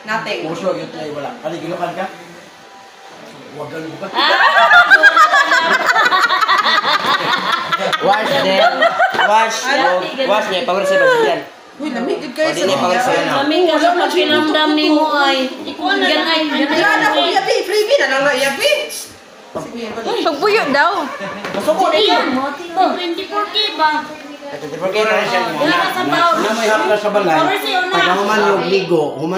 Nothing. Puso, yun tayo wala. Ano, ginukan ka? Huwag kang lukat. Wash din. Wash niya. Power sa basilan. Uy, lamigid kayo Hindi power sa ano. Kami kasi pag pinamdam ni mo ay. Yan ay. Yan ako, yapi. Freebie na lang na, yapi. Pagpuyo daw. Masuko na yan. 24K ba? Porque na siya. Na may haplas sa balay. Pag human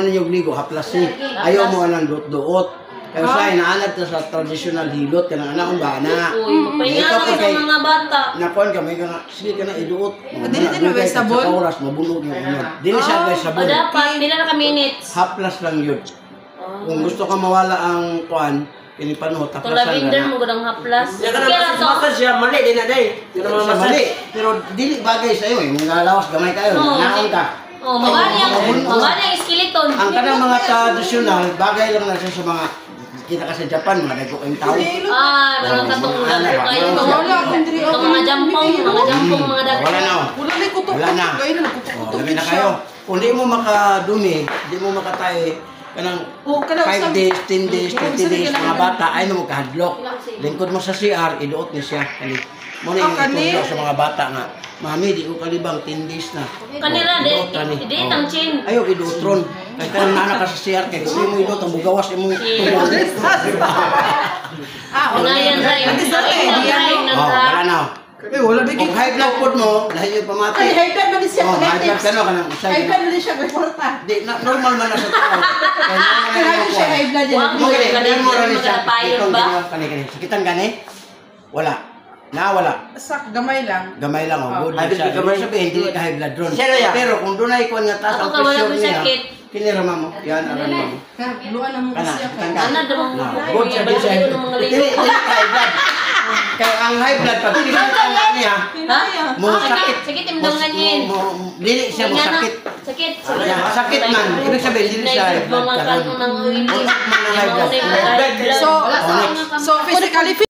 yung ligo, haplas ni. Ayaw mo anang duot-duot. Kaya sa inaalat sa traditional hilot ka ng anak kong bana. Pahinga na sa mga bata. Nakuan ka, may ka na, sige ka na iduot. Dili din na ba sabon? Sa oras, mabunog yung unyod. Dili siya guys sabon. O dapat, bila na ka minutes. Haplas lang yun. Kung gusto ka mawala ang kuan, pinipanot, Kung haplasan lavender ka mo gudang haplas. Yan ka na masas siya. Mali din na day. Yan na. naman Sa masas. mali, pero dili bagay sa iyo eh. Mga lawas, gamay kayo. Naon ka. Oh, mabali ang skeleton. Ang kanang mga traditional, bagay lang na siya sa mga kita ka sa Japan, mga dago kayong tao. Mga katulad. Itong mga jampong, mga dagat. Wala na. Wala na kutok. Wala na. Kayo na Oh, kutok. dami na kayo. Kung di mo makadumi, di mo makatay, kanang 5 days, 10 days, 20 days, mga bata, ay mo kahadlok. Lingkod mo sa CR, iduot niya siya. Muna yung itudlo sa mga bata nga. Mami, di ko kalibang 10 days na. Kanila, di tang chin. Ayaw, iduotron. Kaya kanang nana ka sa CR, kaya kung mo iduot, ang bugawas, imong tubol. Wala yan rin. Oh, wala na. Wala na Kung high blood food mo, dahil yung pamati. Ay, high blood man siya. Oh, high blood ka no, kanang High blood man siya. May porta. Di, normal man na sa tao. Kaya siya high blood yan. Wag mo Mo rin siya. magkapayod ba? Kani. Sakitan gani? Wala. Nawala. Sak, gamay lang. Gamay lang oh. Good High blood, siya. gamay. Ibig sabihin, hindi ka high blood ron. Sino yan? Pero kung doon ay kuwan nga taas Ako ang ka, wala pressure ko niya, sakit. kinirama mo. Yan, aran mo. Luan na mo Kana, siya. sakitan ka. Ana, damang Good siya din siya. Dili ka high blood. Kaya ang high blood, pag hindi ka niya, mo sakit. Sakit yung daungan yun. Dili siya mo sakit. Sakit. Sakit man. Ibig sabihin, dili siya high blood. Mga kanong nang Ulit man ang high blood. So, physically